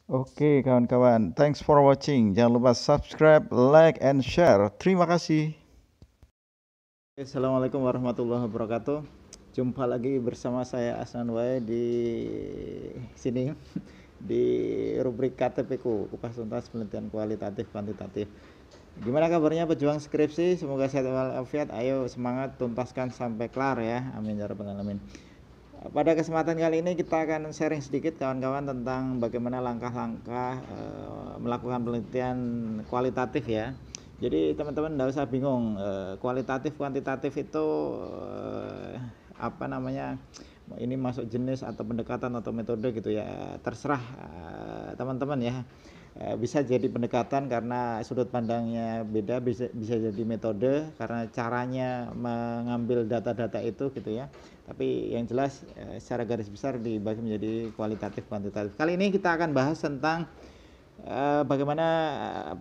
Oke, kawan-kawan, thanks for watching. Jangan lupa subscribe, like, and share. Terima kasih. Assalamualaikum warahmatullahi wabarakatuh. Jumpa lagi bersama saya Asnan Wae di sini di rubrik KTP-ku, kupas tuntas penelitian kualitatif kuantitatif. Gimana kabarnya pejuang skripsi? Semoga sehat walafiat. Ayo semangat tuntaskan sampai kelar ya. Amin ya rabbal alamin. Pada kesempatan kali ini kita akan sharing sedikit kawan-kawan tentang bagaimana langkah-langkah melakukan penelitian kualitatif ya. Jadi teman-teman tidak usah bingung, kualitatif kuantitatif itu apa namanya, ini masuk jenis atau pendekatan atau metode gitu ya, terserah teman-teman ya. Bisa jadi pendekatan karena sudut pandangnya beda, bisa jadi metode karena caranya mengambil data-data itu gitu ya. Tapi yang jelas secara garis besar dibagi menjadi kualitatif kuantitatif. Kali ini kita akan bahas tentang bagaimana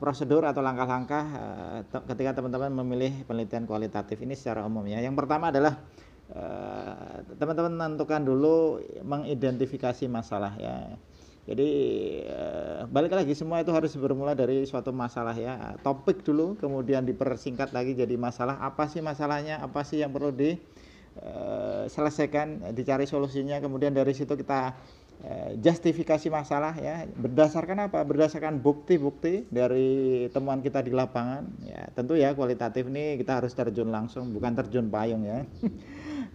prosedur atau langkah-langkah ketika teman-teman memilih penelitian kualitatif ini secara umum ya. Yang pertama adalah teman-teman menentukan dulu mengidentifikasi masalah ya. Jadi balik lagi, semua itu harus bermula dari suatu masalah ya. Topik dulu, kemudian dipersingkat lagi jadi masalah. Apa sih masalahnya? Apa sih yang perlu diselesaikan? Dicari solusinya. Kemudian dari situ kita justifikasi masalah ya. Berdasarkan apa? Berdasarkan bukti-bukti dari temuan kita di lapangan. Ya, tentu ya kualitatif ini kita harus terjun langsung, bukan terjun payung ya.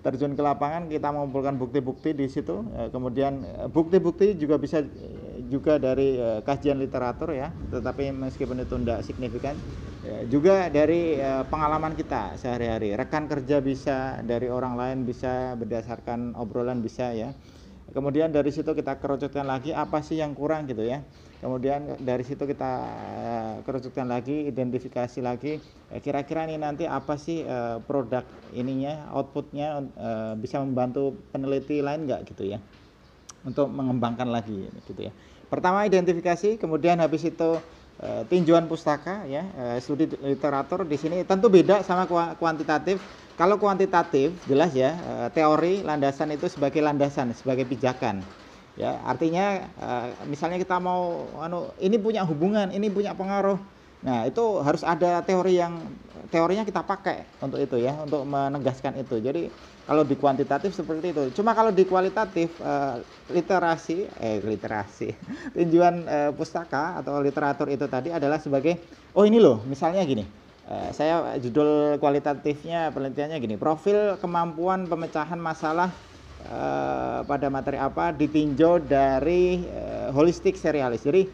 Terjun ke lapangan, kita mengumpulkan bukti-bukti di situ. Kemudian bukti-bukti juga bisa juga dari kajian literatur ya, tetapi meskipun itu tidak signifikan, juga dari pengalaman kita sehari-hari. Rekan kerja bisa, dari orang lain bisa, berdasarkan obrolan bisa ya. Kemudian dari situ kita kerucutkan lagi apa sih yang kurang gitu ya. Kemudian dari situ kita kerucutkan lagi, identifikasi lagi kira-kira ini nanti apa sih produk ininya, outputnya bisa membantu peneliti lain nggak gitu ya, untuk mengembangkan lagi gitu ya. Pertama identifikasi, kemudian habis itu tinjauan pustaka ya, studi literatur. Di sini tentu beda sama kuantitatif. Kalau kuantitatif jelas ya, teori landasan itu sebagai landasan, sebagai pijakan. Ya, artinya misalnya kita mau ini punya hubungan, ini punya pengaruh. Nah, itu harus ada teorinya kita pakai untuk itu ya, untuk menegaskan itu. Jadi kalau di kuantitatif seperti itu. Cuma kalau di kualitatif literasi tinjauan pustaka atau literatur itu tadi adalah sebagai ini loh, misalnya gini. Saya judul kualitatifnya penelitiannya gini, profil kemampuan pemecahan masalah pada materi apa ditinjau dari holistik serialis. Jadi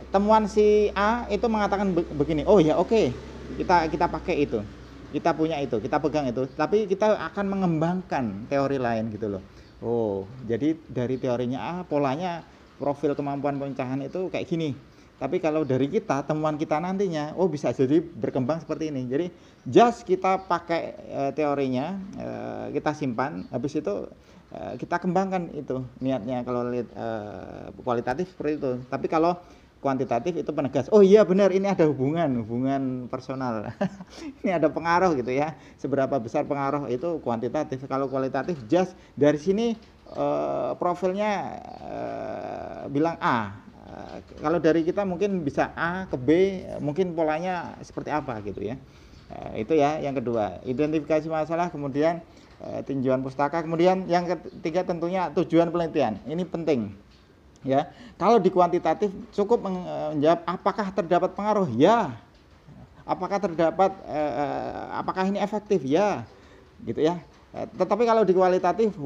temuan si A itu mengatakan begini, oh ya oke, kita pakai itu, kita punya itu, kita pegang itu, tapi kita akan mengembangkan teori lain gitu loh. Oh, jadi dari teorinya A, polanya profil kemampuan pemecahan itu kayak gini. Tapi kalau dari kita, temuan kita nantinya, bisa jadi berkembang seperti ini. Jadi just kita pakai teorinya, kita simpan, habis itu kita kembangkan itu niatnya. Kalau kualitatif seperti itu. Tapi kalau kuantitatif itu penegas. Oh iya benar, ini ada hubungan personal. Ini ada pengaruh gitu ya. Seberapa besar pengaruh itu kuantitatif. Kalau kualitatif just dari sini profilnya bilang A. Kalau dari kita mungkin bisa A ke B, mungkin polanya seperti apa gitu ya. Itu ya yang kedua, identifikasi masalah, kemudian tinjauan pustaka, kemudian yang ketiga tentunya tujuan penelitian. Ini penting ya. Kalau di kuantitatif cukup menjawab apakah terdapat pengaruh, ya. Apakah terdapat apakah ini efektif, ya, gitu ya. Tetapi kalau di kualitatif,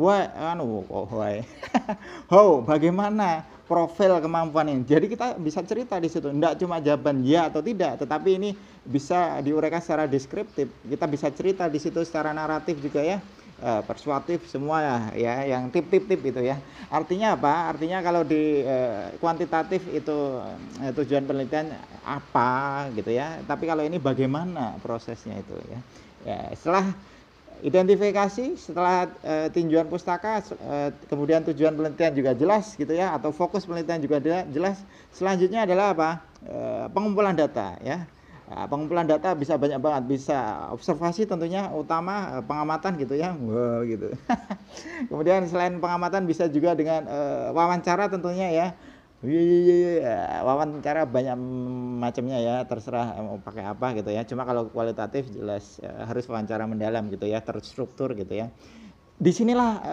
bagaimana profil kemampuan ini. Jadi kita bisa cerita di situ, enggak cuma jawaban ya atau tidak, tetapi ini bisa diuraikan secara deskriptif. Kita bisa cerita di situ secara naratif juga ya, persuasif semua ya, yang tip-tip itu ya. Artinya apa? Artinya kalau di kuantitatif itu tujuan penelitian apa gitu ya. Tapi kalau ini bagaimana prosesnya itu ya. Ya, setelah identifikasi, setelah tinjauan pustaka, kemudian tujuan penelitian juga jelas gitu ya, atau fokus penelitian juga jelas. Selanjutnya adalah apa? Pengumpulan data ya. Pengumpulan data bisa banyak banget, bisa observasi tentunya utama, pengamatan gitu ya, gitu. Kemudian selain pengamatan bisa juga dengan wawancara tentunya ya. Iya iya iya, iya. Wawancara banyak macamnya ya, terserah mau pakai apa gitu ya. Cuma kalau kualitatif jelas harus wawancara mendalam gitu ya, terstruktur gitu ya. Disinilah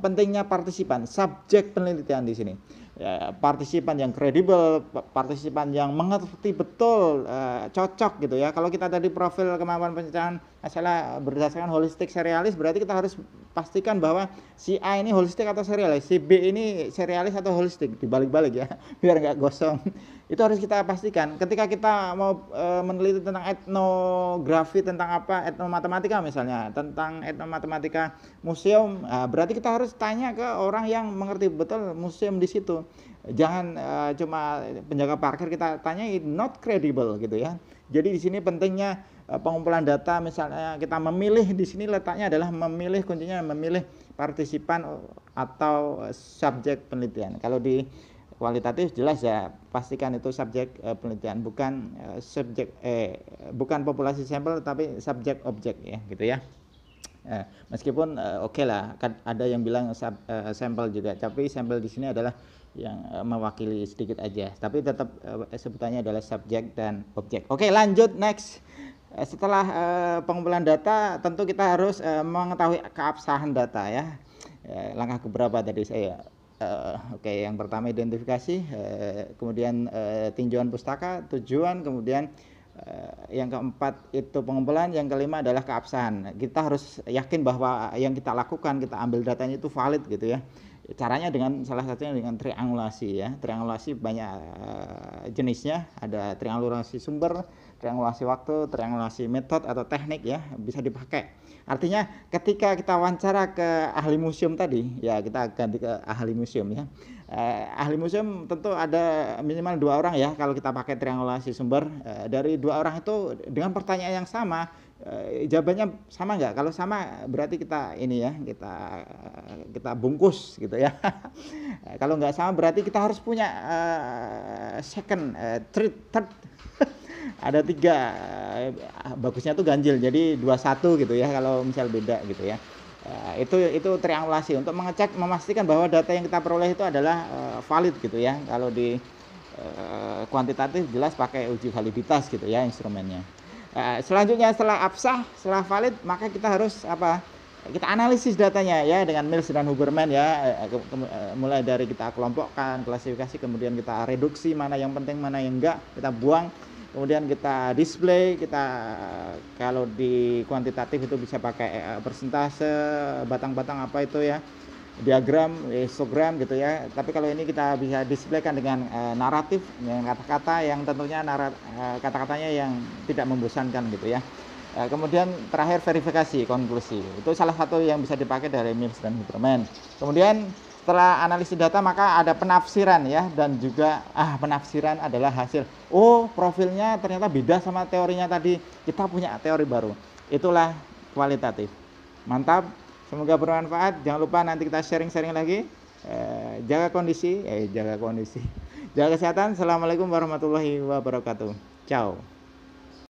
pentingnya partisipan, subjek penelitian di sini. Ya, partisipan yang kredibel, partisipan yang mengerti betul, cocok gitu ya. Kalau kita tadi profil kemampuan pencerahan masalah berdasarkan holistik serialis, berarti kita harus pastikan bahwa si A ini holistik atau serialis, si B ini serialis atau holistik, dibalik-balik ya, biar nggak gosong. Itu harus kita pastikan. Ketika kita mau meneliti tentang etnografi, tentang apa, etnomatematika misalnya, tentang etnomatematika museum, berarti kita harus tanya ke orang yang mengerti betul museum di situ. Jangan cuma penjaga parkir kita tanya, not credible gitu ya. Jadi di sini pentingnya pengumpulan data, misalnya kita memilih, di sini letaknya adalah memilih, kuncinya memilih partisipan atau subjek penelitian. Kalau di kualitatif jelas ya, pastikan itu subjek penelitian, bukan bukan populasi sampel tapi subjek objek ya gitu ya. Meskipun oke lah, ada yang bilang sampel juga, tapi sampel di sini adalah yang mewakili sedikit aja, tapi tetap sebutannya adalah subjek dan objek. Oke, lanjut next. Setelah pengumpulan data, tentu kita harus mengetahui keabsahan data ya. Langkah keberapa tadi saya? Oke, yang pertama identifikasi, kemudian tinjauan pustaka, tujuan, kemudian yang keempat itu pengumpulan, yang kelima adalah keabsahan. Kita harus yakin bahwa yang kita lakukan, kita ambil datanya itu valid gitu ya. Caranya dengan salah satunya dengan triangulasi ya. Triangulasi banyak jenisnya, ada triangulasi sumber, triangulasi waktu, triangulasi metode atau teknik ya, bisa dipakai. Artinya ketika kita wawancara ke ahli museum tadi, ya kita ganti ke ahli museum ya. Ahli museum tentu ada minimal 2 orang ya kalau kita pakai triangulasi sumber. Dari 2 orang itu dengan pertanyaan yang sama, jawabannya sama nggak? Kalau sama berarti kita ini ya, kita bungkus gitu ya. Kalau nggak sama berarti kita harus punya second, third. Ada 3, bagusnya tuh ganjil, jadi 21 gitu ya kalau misal beda gitu ya. Itu triangulasi untuk mengecek, memastikan bahwa data yang kita peroleh itu adalah valid gitu ya. Kalau di kuantitatif jelas pakai uji validitas gitu ya instrumennya. Selanjutnya setelah absah, setelah valid, maka kita harus apa? Kita analisis datanya ya dengan Mills dan Huberman ya, mulai dari kita kelompokkan, klasifikasi, kemudian kita reduksi mana yang penting, mana yang enggak, kita buang. Kemudian kita display, kita kalau di kuantitatif itu bisa pakai persentase, batang-batang apa itu ya, diagram, histogram gitu ya. Tapi kalau ini kita bisa displaykan dengan naratif, dengan kata-kata yang tentunya kata-katanya yang tidak membosankan gitu ya. Kemudian terakhir verifikasi, konklusi. Itu salah satu yang bisa dipakai dari Mills dan Huberman. Kemudian setelah analisis data maka ada penafsiran ya, dan juga penafsiran adalah hasil. Oh, profilnya ternyata beda sama teorinya tadi. Kita punya teori baru. Itulah kualitatif. Mantap. Semoga bermanfaat. Jangan lupa nanti kita sharing-sharing lagi. Jaga kondisi. Jaga kesehatan. Assalamualaikum warahmatullahi wabarakatuh. Ciao.